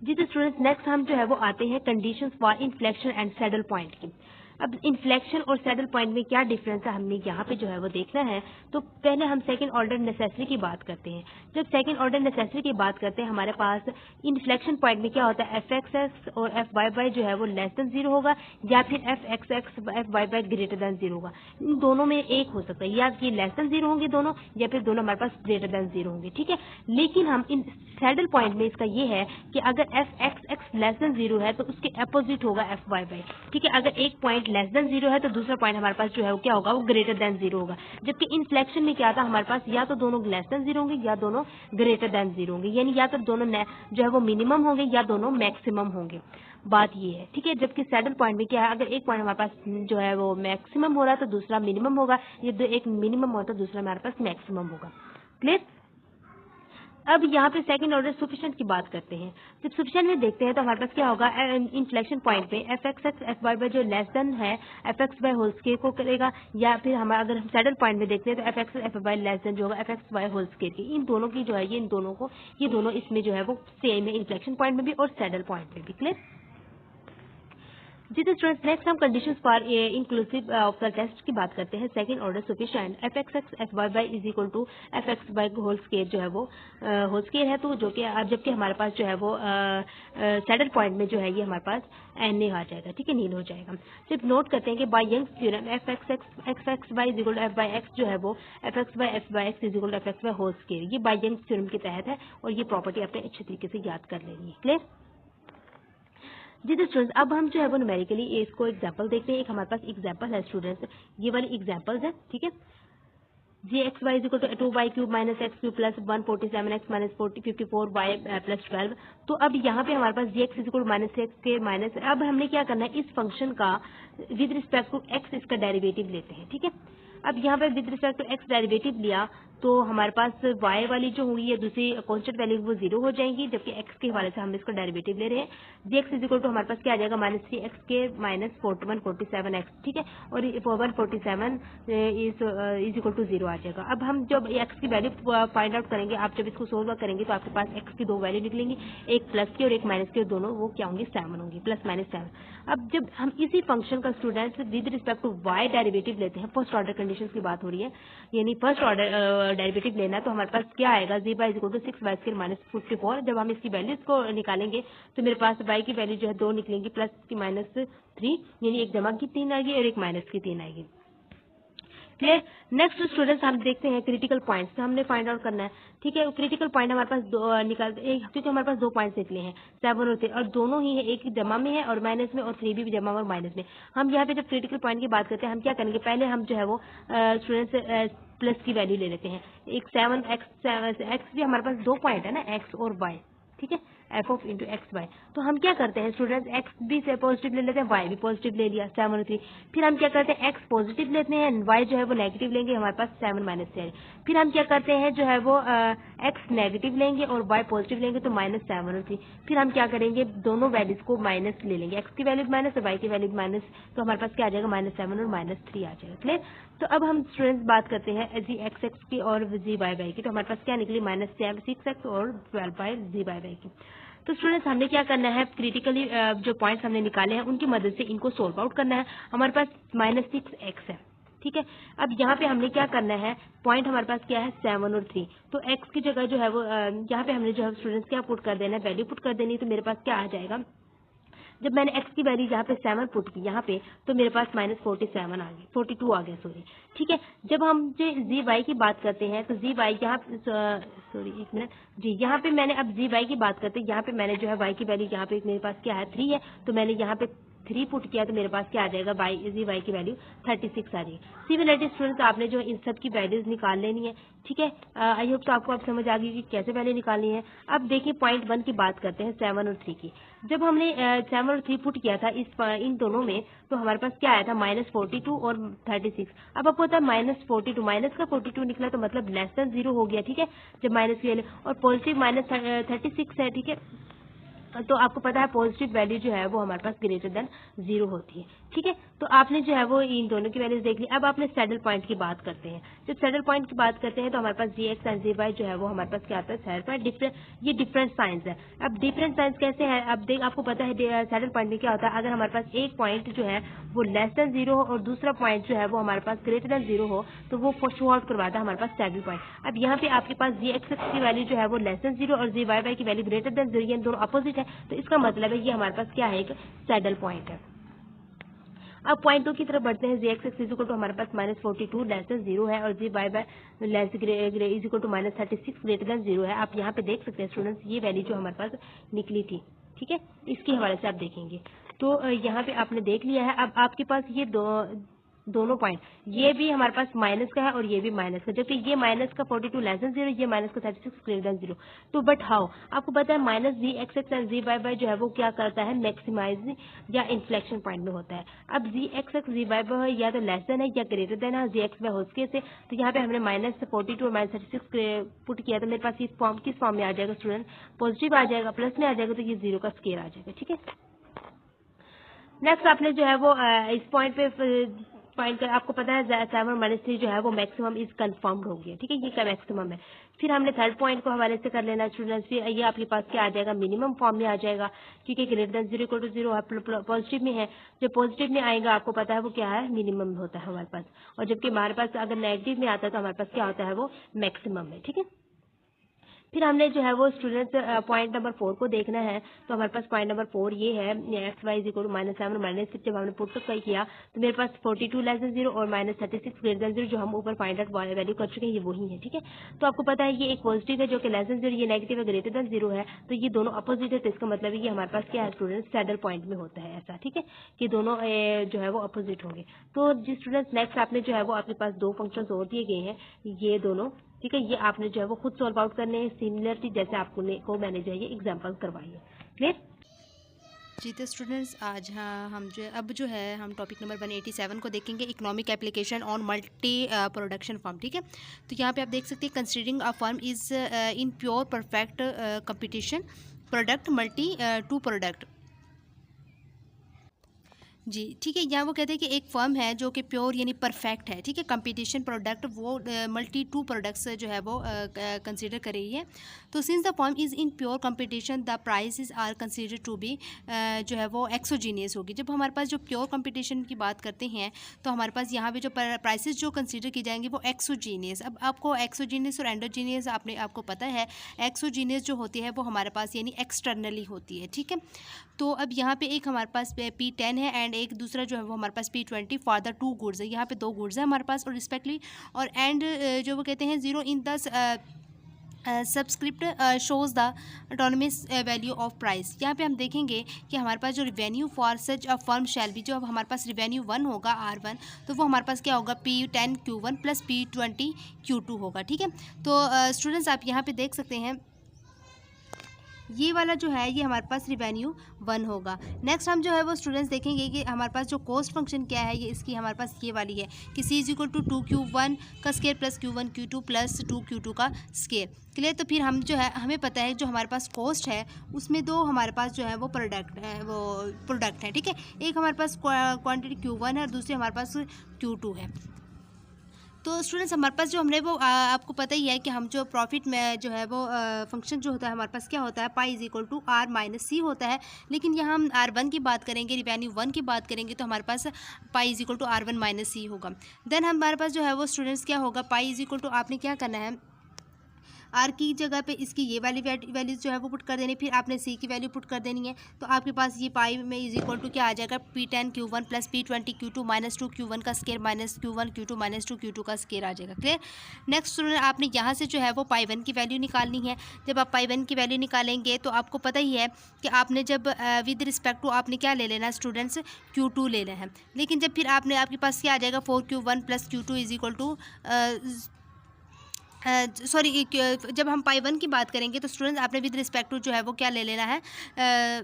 जी, तो स्टूडेंट्स नेक्स्ट हम जो है वो आते हैं conditions for inflection and saddle point की। अब इन्फ्लेक्शन और सैडल पॉइंट में क्या डिफरेंस है हमने यहाँ पे जो है वो देखना है। तो पहले हम सेकंड ऑर्डर नेसेसरी की बात करते हैं। जब सेकंड ऑर्डर नेसेसरी की बात करते हैं हमारे पास इन्फ्लेक्शन पॉइंट में क्या होता है, एफ एक्स एक्स और एफ वाई वाई जो है वो लेस देन जीरो होगा या फिर F X X F Y Y greater than zero होगा। इन दोनों में एक हो सकता है, या ये लेस देन जीरो होंगे दोनों, या फिर दोनों हमारे पास ग्रेटर देन जीरो होंगे। ठीक है, लेकिन हम इन सैडल पॉइंट में इसका ये है कि अगर F X x less than zero है तो उसके अपोजिट होगा एफ वाई वाई। ठीक है, अगर एक पॉइंट लेस देन जीरो है तो दूसरा पॉइंट हमारे पास जो है वो क्या होगा, वो ग्रेटर देन जीरो होगा। जबकि इन्फ्लेक्शन में क्या था, हमारे पास या तो दोनों लेस देन जीरो होंगे या दोनों ग्रेटर देन जीरो होंगे, यानी या तो दोनों जो है वो मिनिमम होंगे या दोनों मैक्सिमम होंगे। बात ये है। ठीक है, जबकि सैडल पॉइंट में क्या है, अगर एक पॉइंट हमारे पास जो है वो मैक्सिमम हो रहा है तो दूसरा मिनिमम होगा, ये एक मिनिमम हो तो दूसरा हमारे पास मैक्सिमम होगा। क्लियर। अब यहाँ पे सेकंड ऑर्डर सुफिशिएंट की बात करते हैं। जब सुफिशिएंट में देखते हैं तो हमारे पास क्या होगा, इन्फ्लेक्शन पॉइंट पे F X X F Y Y जो लेस देन है F X Y whole square को करेगा, या फिर हमारा अगर हम सैडल पॉइंट में देखते हैं तो F X F Y less than जो होगा F X Y whole square की। इन दोनों की जो है ये दोनों इसमें जो है वो सेम है, इन्फ्लेक्शन पॉइंट में भी और सैडल पॉइंट में भी। क्लियर। जी तो स्टूडेंट्स नेक्स्ट हम conditions for inclusive of the test की बात करते हैं। Second order sufficient F X X F Y Y is equal to F X Y whole square जो है वो होल स्केयर है, तो जो कि जबकि हमारे पास जो है वो सैडल पॉइंट में जो है ये हमारे पास एन ए आ जाएगा। ठीक है, नील हो जाएगा। सिर्फ नोट करते हैं कि by Young's theorem F X X X X Y is equal to F Y X जो है वो F X Y X is equal to F X Y whole square, ये बाय यंग्स थ्योरम के तहत है और ये प्रॉपर्टी आपने अच्छे तरीके से याद कर लेनी है। क्लियर। जी तो स्टूडेंट्स अब हम जो है वो न्यूमेरिकली इसको एग्जांपल देखते हैं। एक हमारे पास एग्जांपल है स्टूडेंट्स, ये वाली एग्जांपल्स है। ठीक है, G X Y is equal to 2y cube minus X cube plus 147 X minus 54 Y plus 12। तो अब यहाँ पे हमारे पास G X is equal to minus X के माइनस, अब हमने क्या करना है, इस फंक्शन का विद रिस्पेक्ट टू एक्स इसका डेरिवेटिव लेते हैं। ठीक है, अब यहाँ पे with respect to X derivative लिया तो हमारे पास y वाली जो होंगी ये दूसरी कांस्टेंट वैल्यू वो जीरो हो जाएंगी, जबकि x के हवाले से हम इसको डेरिवेटिव ले रहे हैं। G X is equal to हमारे पास क्या आ जाएगा, माइनस 3x के माइनस 147x। ठीक है, और 147 इज इक्वल टू जीरो आ जाएगा। अब हम जब x की वैल्यू फाइंड आउट करेंगे, आप जब इसको सोल्व करेंगे तो आपके पास x की दो वैल्यू निकलेंगी, एक प्लस की और एक माइनस की, और दोनों वो क्या होंगी, 7 होंगी, प्लस माइनस 7। अब जब हम इसी फंक्शन का students with respect to y derivative लेते हैं, फर्स्ट ऑर्डर कंडीशन की बात हो रही है, यानी फर्स्ट ऑर्डर डेरिवेटिव लेना है, तो हमारे पास क्या आएगा, G Y is equal to 6y square minus 54। जब हम इसकी वैल्यूज को निकालेंगे तो मेरे पास y की वैल्यू जो है 2 निकलेंगी, प्लस की माइनस 3, यानी एक जमा की 3 आएगी और एक माइनस की 3 आएगी। क्लियर। नेक्स्ट स्टूडेंट्स हम देखते हैं क्रिटिकल पॉइंट्स, तो हमने फाइंड आउट करना है। ठीक है, क्रिटिकल पॉइंट हमारे पास क्योंकि हमारे पास 2 पॉइंट्स निकले हैं 7 और 3, और दोनों ही है, एक जमा में है और माइनस में, और 3 भी जमा और माइनस में। हम यहाँ पे जब क्रिटिकल पॉइंट की बात करते हैं हम क्या करेंगे, पहले हम जो है वो स्टूडेंट्स प्लस की वैल्यू ले लेते हैं। एक 7x भी हमारे पास 2 पॉइंट है ना, x और y। ठीक है, F of into X Y. तो हम क्या करते हैं स्टूडेंट्स, एक्स भी से पॉजिटिव ले लेते हैं, वाई भी पॉजिटिव ले लिया 7 और 3। फिर हम क्या करते हैं, एक्स पॉजिटिव लेते हैं, वाई जो है वो नेगेटिव लेंगे, हमारे पास 7 माइनस 3। फिर हम क्या करते हैं जो है वो एक्स नेगेटिव लेंगे और वाई पॉजिटिव लेंगे, तो माइनस 7 और 3। फिर हम क्या करेंगे, दोनों वैल्यूज को माइनस ले लेंगे, एक्स की वैल्यू माइनस और वाई की वैल्यू माइनस, तो हमारे पास क्या आ जाएगा, माइनस 7 और माइनस 3 आ जाएगा। क्लियर। तो अब हम स्टूडेंट्स बात करते हैं जी एक्स एक्स की और जी वाई वाई की, तो हमारे पास क्या निकली, माइनस 6x और 12 बाई जी वाई वाई की। तो स्टूडेंट्स हमने क्या करना है, क्रिटिकली जो पॉइंट्स हमने निकाले हैं उनकी मदद से इनको सोल्व आउट करना है। हमारे पास माइनस 6x है। ठीक है, अब यहाँ पे हमने क्या करना है, पॉइंट हमारे पास क्या है 7 और 3, तो x की जगह जो है वो यहाँ पे हमने जो है स्टूडेंट्स क्या पुट कर देना है, वैल्यू पुट कर देनी है। तो मेरे पास क्या आ जाएगा, जब मैंने x की वैल्यू यहाँ पे 7 पुट की यहाँ पे, तो मेरे पास माइनस 47 आ गई, 42 आ गया सॉरी। ठीक है, जब हम जो जी वाई की बात करते हैं तो जी वाई यहाँ सॉरी एक मिनट जी, यहाँ पे मैंने अब जी वाई की बात करते हैं, यहाँ पे मैंने जो है वाई की वैल्यू यहाँ पे मेरे पास क्या है 3 है, तो मैंने यहाँ पे 3 पुट किया, तो मेरे पास क्या आ जाएगा, जी वाई की वैल्यू 36 आ जाएगी। सिमिलरली स्टूडेंट्स आपने जो इन सब की वैल्यूज निकाल लेनी है। ठीक है, आई होप तो आपको अब समझ आ गई कि कैसे वैल्यू निकालनी है। अब देखिए पॉइंट 1 की बात करते हैं 7 और 3 की। जब हमने 7 और 3 पुट किया था इन दोनों में, तो हमारे पास क्या आया था, माइनस 42 और 36। अब आपको पता है माइनस 42 माइनस का 42 निकला, तो मतलब लेस देन 0 हो गया। ठीक है, जब माइनस की वैल्यू, और पॉजिटिव माइनस 36 है। ठीक है, तो आपको पता है पॉजिटिव वैल्यू जो है वो हमारे पास ग्रेटर देन 0 होती है। ठीक है, तो आपने जो है वो इन दोनों की वैल्यूज देख ली। अब आपने सैडल पॉइंट की बात करते हैं। जब सैडल पॉइंट की बात करते हैं तो हमारे पास G x and G Y जो है वो हमारे पास क्या आता है, सैडल पॉइंट। ये डिफरेंट साइंस है। अब डिफरेंट साइंस कैसे है, अब आपको पता है सैडल पॉइंट में क्या होता है, अगर हमारे पास एक पॉइंट जो है वो लेस देन 0 हो और दूसरा पॉइंट जो है वो हमारे पास ग्रेटर देन 0 हो तो वो शो आउट करवाता है हमारे पास सैडल पॉइंट। अब यहाँ पे आपके पास जी एक्स की वैल्यू जो है वो लेस देन 0 और जी वाई वाई की वैल्यू ग्रेटर देन 0, ये दोनों अपोजिट है, तो इसका मतलब है ये हमारे पास क्या है, एक सैडल पॉइंट है। अब पॉइंट 2 की तरफ बढ़ते हैं। G X X is equal to हमारे पास -42 लेस देन 0 है और G Y Y less is equal to -36 greater than 0 है। आप यहाँ पे देख सकते हैं स्टूडेंट्स, ये वैल्यू जो हमारे पास निकली थी, ठीक है, इसके हवाले से आप देखेंगे तो यहाँ पे आपने देख लिया है। अब आपके पास ये दोनों पॉइंट, ये भी हमारे पास माइनस का है और ये भी माइनस का, जबकि ये माइनस का 42 लेस देन 0, ये माइनस का 36 ग्रेटर देन 0। तो बट हाउ, आपको पता है minus G X X and G Y Y जो है वो क्या करता है, मैक्सिमाइज या इन्फ्लेक्शन पॉइंट में होता है। अब जी एक्स एक्स जी वाई वाई या तो लेस देन है या ग्रेटर देन है जी एक्स वाई होस्के से, तो यहाँ पे हमने -42 और -36 पुट किया तो मेरे पास इस फॉर्म किस फॉर्म में आ जाएगा स्टूडेंट, पॉजिटिव आ जाएगा, प्लस में आ जाएगा, तो ये 0 का स्केयर आ जाएगा। ठीक है, नेक्स्ट आपने जो है वो इस पॉइंट पे पॉइंट कर, आपको पता है 7 - 3 जो है वो मैक्सिमम इज कंफर्म्ड हो गया। ठीक है, ये क्या मैक्सिमम है। फिर हमने थर्ड पॉइंट को हवाले से कर लेना स्टूडेंट्स, फिर ये आपके पास क्या आ जाएगा, मिनिमम फॉर्म में आ जाएगा, क्योंकि greater than 0 equal to 0 positive में है। जो पॉजिटिव में आएगा आपको पता है वो क्या है, मिनिमम होता है हमारे पास, और जबकि हमारे पास अगर नेगेटिव में आता है तो हमारे पास क्या होता है, वो मैक्सिमम है। ठीक है, फिर हमने जो है वो स्टूडेंट्स पॉइंट नंबर 4 को देखना है। तो हमारे पास पॉइंट नंबर 4 ये है, एक्स वाई इक्वल टू -7 -6 जब हमने पुट तो किया तो मेरे पास 42 लेस देन 0 और -36 ग्रेटर देन 0 जो हम ऊपर फाइंड आउट वैल्यू कर चुके हैं, ये वही है। ठीक है, तो आपको पता है ये एक पॉजिटिव है जो कि लेस देन 0, ये नेगेटिव है ग्रेटर देन 0 है, तो ये दोनों अपोजिट है, तो इसका मतलब है ये हमारे पास क्या है स्टूडेंट्स, सैडल पॉइंट में होता है ऐसा। ठीक है, कि दोनों जो है वो अपोजिट होंगे। तो जी स्टूडेंट्स, नेक्स्ट आपने जो है वो आपके पास 2 फंक्शंस और दिए गए हैं, ये दोनों, ठीक है, ये आपने जो है वो खुद सॉल्व आउट करने हैं सिमिलरली जैसे आपको मैंने जो है ये एग्जांपल करवाई है। क्लियर जी। तो स्टूडेंट्स आज हम जो है अब जो है हम टॉपिक नंबर 187 को देखेंगे, economic application on multi production firm. ठीक है, तो यहाँ पे आप देख सकते हैं, considering a firm is in pure perfect competition product multi two product. जी ठीक है, यहाँ वो कहते हैं कि एक फर्म है जो कि प्योर यानी परफेक्ट है। ठीक है, कंपटीशन प्रोडक्ट वो मल्टी टू प्रोडक्ट्स जो है वो कंसीडर कर रही है। तो since the firm is in pure competition the prices are consider to be जो है वो एक्सोजीनियस होगी। जब हमारे पास जो प्योर कंपटीशन की बात करते हैं तो हमारे पास यहाँ पे जो प्राइसेस जो कंसीडर की जाएंगी वो एक्सोजीनियस। अब आपको एक्सोजीनियस और एंडोजीनियस आपको पता है, एक्सोजीनियस जो होती है वो हमारे पास यानी एक्सटर्नली होती है। ठीक है, तो अब यहाँ पे एक हमारे पास P10 है एंड एक दूसरा जो है वो हमारे पास P20 फॉर द 2 गुड्स है। यहाँ पे 2 गुड्स है हमारे पास और रिस्पेक्टली, और एंड जो वो कहते हैं 0 in the subscript shows the autonomous value of price. यहाँ पे हम देखेंगे कि हमारे पास जो revenue for such a firm shell be, जो अब हमारे पास रिवेन्यू 1 होगा R1, तो वो हमारे पास क्या होगा P10 Q1 plus P20 Q2 होगा। ठीक है, तो स्टूडेंट्स आप यहाँ पे देख सकते हैं ये वाला जो है ये हमारे पास रिवेन्यू 1 होगा। नेक्स्ट हम जो है वो स्टूडेंट्स देखेंगे कि हमारे पास जो कॉस्ट फंक्शन क्या है, ये इसकी हमारे पास ये वाली है कि C is equal to 2Q1 का square plus Q1 Q2 plus 2Q2 का स्केयर। क्लियर, तो फिर हम जो है हमें पता है जो हमारे पास कॉस्ट है उसमें 2 हमारे पास जो है वो प्रोडक्ट है। ठीक है, एक हमारे पास क्वान्टिटी Q1 है और दूसरी हमारे पास Q2 है। तो स्टूडेंट्स हमारे पास जो हमने वो आपको पता ही है कि हम जो प्रॉफिट में जो है वो फंक्शन जो होता है हमारे पास क्या होता है, pi is equal to R minus C होता है। लेकिन यहाँ हम R1 की बात करेंगे, रिवेन्यू 1 की बात करेंगे तो हमारे पास pi is equal to R1 minus C होगा। देन हमारे पास जो है वो स्टूडेंट्स क्या होगा, पाई इज इक्वल टू आपने क्या करना है, आर की जगह पे इसकी ये वाली वैल्यूज जो है वो पुट कर देनी, फिर आपने सी की वैल्यू पुट कर देनी है। तो आपके पास ये पाई में इज इक्वल टू क्या आ जाएगा, P10 Q1 plus P20 Q2 minus 2 Q1 का square minus Q1 Q2 minus 2 Q2 का स्केयर आ जाएगा। क्लियर, नेक्स्ट स्टूडेंट आपने यहाँ से जो है वो पाई 1 की वैल्यू निकालनी है। जब आप पाई 1 की वैल्यू निकालेंगे तो आपको पता ही है कि आपने जब विद रिस्पेक्ट टू आपने क्या ले लेना है स्टूडेंट्स, Q2 लेना है। लेकिन जब फिर आपके पास क्या आ जाएगा 4Q1 plus Q2 is equal to sorry, जब हम पाई 1 की बात करेंगे तो स्टूडेंट्स आपने विद रिस्पेक्ट टू जो है वो क्या ले लेना है,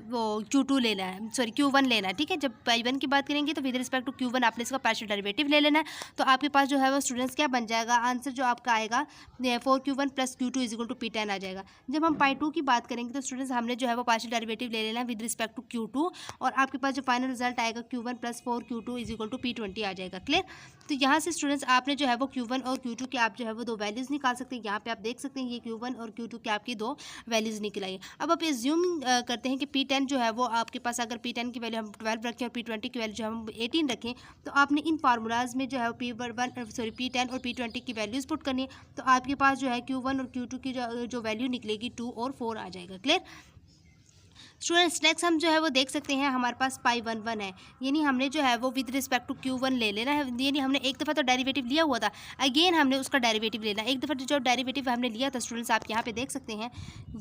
वो Q2 लेना है, सॉरी Q1 लेना है, ठीक है। जब पाई 1 की बात करेंगे तो विद रिस्पेक्ट टू Q1 आपने इसका पार्शियल डेरिवेटिव ले लेना है। तो आपके पास जो है वो स्टूडेंट्स क्या बन जाएगा, आंसर जो आपका आएगा 4Q1 + Q2 = P10 आ जाएगा। जब हम पाई 2 की बात करेंगे तो स्टूडेंट्स हमने जो है वो पार्शियल डेरिवेटिव ले लेना है विद रिस्पेक्ट टू Q2, और आपके पास जो फाइनल रिजल्ट आएगा Q1 + 4Q2 = P20 आ जाएगा। क्लियर। तो यहाँ से स्टूडेंट्स आपने जो है वो Q1 और Q2 के आप जो है वो दो वैल्यूज़ निकाल सकते हैं। यहाँ पे आप देख सकते हैं ये Q1 और Q2 के आपकी दो वैल्यूज़ निकल आई। अब आप एज्यूम करते हैं कि P10 जो है वो आपके पास, अगर P10 की वैल्यू हम 12 रखें और P20 की वैल्यू जो हम 18 रखें, तो आपने इन फार्मूलाज में जो है P10 और P20 की वैल्यूज़ पुट करनी है। तो आपके पास जो है Q1 और Q2 की जो वैल्यू निकलेगी 2 और 4 आ जाएगा। क्लियर। स्टूडेंट्स नेक्स्ट हम जो है वो देख सकते हैं हमारे पास पाई 1 है, यानी हमने जो है वो विद रिस्पेक्ट टू Q1 ले लेना है। यानी हमने एक दफ़ा तो डेरिवेटिव लिया हुआ था, अगेन हमने उसका डेरिवेटिव लेना है। एक दफ़ा जो डेरिवेटिव हमने लिया था स्टूडेंट्स, आप यहाँ पे देख सकते हैं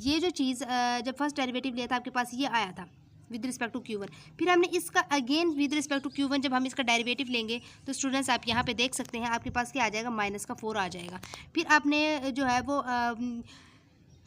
ये जो चीज़ जब फर्स्ट डेरिवेटिव लिया था आपके पास ये आया था विद रिस्पेक्ट टू Q1। फिर हमने इसका again with respect to Q1 जब हम इसका डेरिवेटिव लेंगे तो स्टूडेंट्स आप यहाँ पे देख सकते हैं आपके पास क्या आ जाएगा, -4 आ जाएगा। फिर आपने जो है वो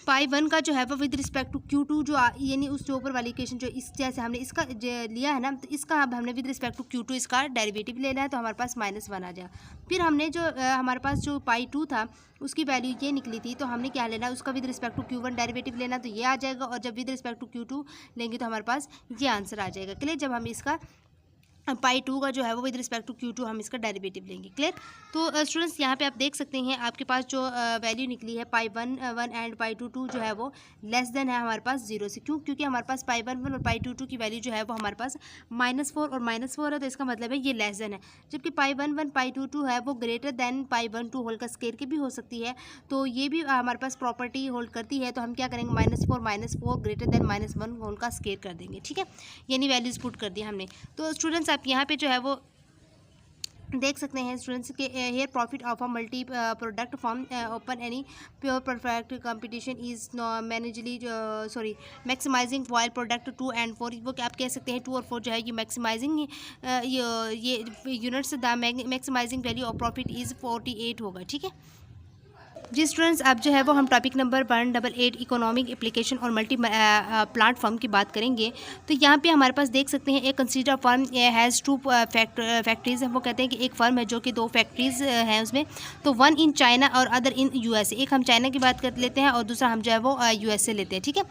पाई 1 का जो है वो विद रिस्पेक्ट टू Q2 जो यानी उस जो ऊपर वाली इक्वेशन जो इस जैसे हमने इसका लिया है ना, तो इसका अब हमने विद रिस्पेक्ट टू Q2 इसका डेरिवेटिव लेना है, तो हमारे पास -1 आ जाएगा। फिर हमने जो हमारे पास जो पाई 2 था उसकी वैल्यू ये निकली थी, तो हमने क्या लेना है, उसका with respect to Q1 derivative लेना, तो ये आ जाएगा। और जब विद रिस्पेक्ट टू Q2 लेंगे तो हमारे पास ये आंसर आ जाएगा। क्लियर। जब हम इसका पाई 2 का जो है वो विद रिस्पेक्ट टू Q2 हम इसका डेरिवेटिव लेंगे। क्लियर। तो स्टूडेंट्स यहाँ पे आप देख सकते हैं आपके पास जो वैल्यू निकली है पाई 1 एंड पाई 2 जो है वो लेस देन है हमारे पास 0 से। क्यों? क्योंकि हमारे पास पाई 1 और पाई 2 की वैल्यू जो है वो हमारे पास -4 और -4 है, तो इसका मतलब है ये लेस देन है। जबकि पाई 1 पाई 2 है वो ग्रेटर देन पाई 1 होल का स्क्वायर की भी हो सकती है, तो ये भी हमारे पास प्रॉपर्टी होल्ड करती है। तो हम क्या करेंगे, -4 ग्रेटर देन -1 होल का स्क्वायर कर देंगे। ठीक है, यानी वैल्यूज पुट कर दिया हमने। तो स्टूडेंट्स आप यहाँ पे जो है वो देख सकते हैं स्टूडेंट्स के here profit of a multi product form open any pure perfect competition is मैनेजली मैक्सिमाइजिंग वाइल प्रोडक्ट 2 and 4, वो आप कह सकते हैं 2 और 4 जो है ये मैक्सिमाइजिंग ये units the maximising value of profit is 48 होगा। ठीक है जी स्टूडेंट्स, अब जो है वो हम टॉपिक नंबर 188 इकोनॉमिक एप्लीकेशन और मल्टी प्लेटफॉर्म की बात करेंगे। तो यहाँ पे हमारे पास देख सकते हैं एक कंसीडर फर्म हैज़ 2 फैक्ट्रीज है। वो कहते हैं कि एक फर्म है जो कि 2 फैक्ट्रीज हैं उसमें, तो 1 इन चाइना और अदर इन USA। एक हम चाइना की बात कर लेते हैं और दूसरा हम जो है वो USA लेते हैं। ठीक है,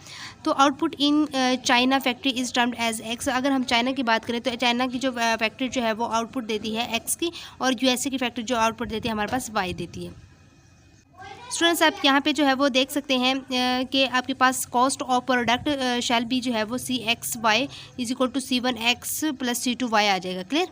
तो output in China factory is termed as X। अगर हम चाइना की बात करें तो चाइना की जो फैक्ट्री जो है वो आउटपुट देती है X की, और USA की फैक्ट्री जो आउटपुट देती है हमारे पास Y देती है। स्टूडेंट्स आप यहाँ पे जो है वो देख सकते हैं कि आपके पास cost of product shall be जो है वो CXY = C1X + C2Y आ जाएगा। क्लियर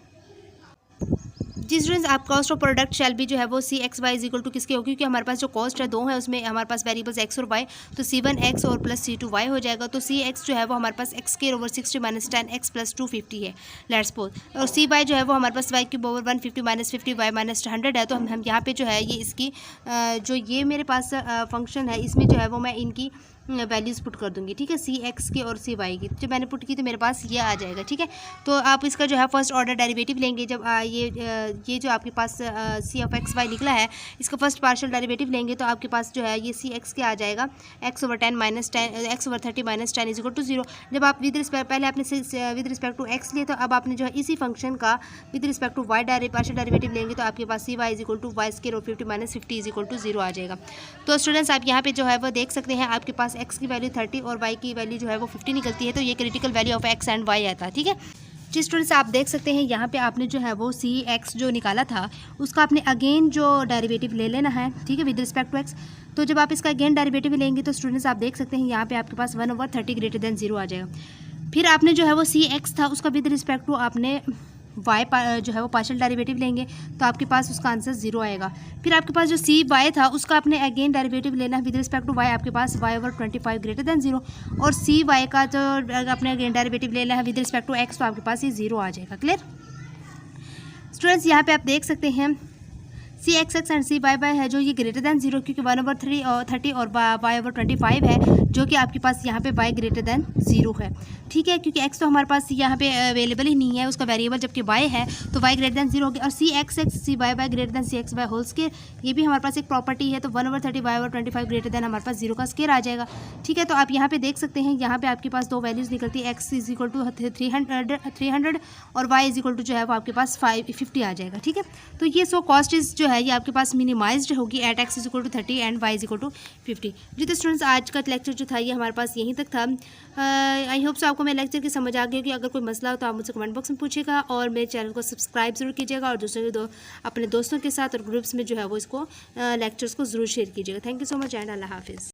जी स्टूडेंट्स, आप cost of product shall be जो है वो CXY = किसके होगी, क्योंकि हमारे पास जो कॉस्ट है 2 है, उसमें हमारे पास वेरिएबल्स X और Y, तो C1X और प्लस C2Y हो जाएगा। तो CX जो है वो हमारे पास X² / 60 - 10X + 250 है, लेट्स सपोज। और CY जो है वो हमारे पास Y³ / 150 - 50 Y - 100 है। तो हम यहाँ पे जो है ये इसकी जो ये मेरे पास फंक्शन है इसमें जो है वो मैं इनकी वैल्यूज़ पुट कर दूंगी। ठीक है, CX की और CY की जब मैंने पुट की तो मेरे पास ये आ जाएगा। ठीक है, तो आप इसका जो है फर्स्ट ऑर्डर डेरिवेटिव लेंगे। जब ये जो आपके पास C(x(y) निकला है, इसका फर्स्ट पार्शियल डेरिवेटिव लेंगे तो आपके पास जो है ये CX क्या आ जाएगा, X/10 - 10 X/30 - 10 = 0। जब आप पहले आपने विद रिस्पेक्ट टू X लिए, तो अब आपने जो है इसी फंक्शन का with respect to Y partial derivative लेंगे, तो आपके पास CY = y² और 50 - 50 = 0 आ जाएगा। तो स्टूडेंट्स आप यहाँ पे जो है वो देख सकते हैं आपके पास X की वैल्यू 30 और Y की वैल्यू जो है वो 50 निकलती है, तो ये critical value of X and Y आता है। ठीक है जी स्टूडेंट्स, आप देख सकते हैं यहाँ पे आपने जो है वो CX जो निकाला था उसका आपने अगेन जो डेरिवेटिव ले लेना है। ठीक है, विद रिस्पेक्ट टू X। तो जब आप इसका अगेन डेरिवेटिव लेंगे तो स्टूडेंट्स आप देख सकते हैं यहाँ पे आपके पास 1/30 > 0 आ जाएगा। फिर आपने जो है वो CX था उसका विद रिस्पेक्ट टू आपने Y जो है वो पार्शियल डेरिवेटिव लेंगे, तो आपके पास उसका आंसर 0 आएगा। फिर आपके पास जो CY था उसका आपने अगेन डेरिवेटिव लेना है विद रिस्पेक्ट टू Y, आपके पास Y/25 > 0, और CY का जो आपने अगेन डेरिवेटिव लेना है विद रिस्पेक्ट टू X, तो आपके पास ये 0 आ जाएगा। क्लियर स्टूडेंट्स, यहाँ पे आप देख सकते हैं C X X and C Y Y है जो ये ग्रेटर दैन 0 क्योंकि 1/3 और 30 और y/25 है जो कि आपके पास यहाँ पे y ग्रेटर दैन 0 है। ठीक है, क्योंकि x तो हमारे पास यहाँ पे अवेलेबल ही नहीं है उसका वेरिएबल, जबकि y है तो y ग्रेटर दैन 0 हो गया। और सी एक्स एक्स सी वाई वाई ग्रेटर दैन सी एक्स वाई होल स्केयर, ये भी हमारे पास एक प्रॉपर्टी है, तो 1/30 y/25 ग्रेटर दैन हमारे पास 0 का स्केयर आ जाएगा। ठीक है, तो आप यहाँ पे देख सकते हैं, यहाँ पे आपके पास दो वैल्यूज़ निकलती है, x इज इक्वल टू 300 और y इज इक्वल टू जो है वो आपके पास 50 आ जाएगा। ठीक है, तो ये सो कॉस्ट इज जो है ये आपके पास मिनिमाइज्ड होगी at x is equal to 30 and y is equal to 50। जी तो स्टूडेंट्स, आज का लेक्चर जो था ये हमारे पास यहीं तक था। आई होप सो आपको मेरे लेक्चर की समझ आ गई होगी। अगर कोई मसला हो तो आप मुझसे कमेंट बॉक्स में पूछिएगा और मेरे चैनल को सब्सक्राइब जरूर कीजिएगा और अपने दोस्तों के साथ और ग्रुप्स में जो है वो इसको लेक्चर्स को ज़रूर शेयर कीजिएगा। Thank you so much and अल्लाह हाफिज़।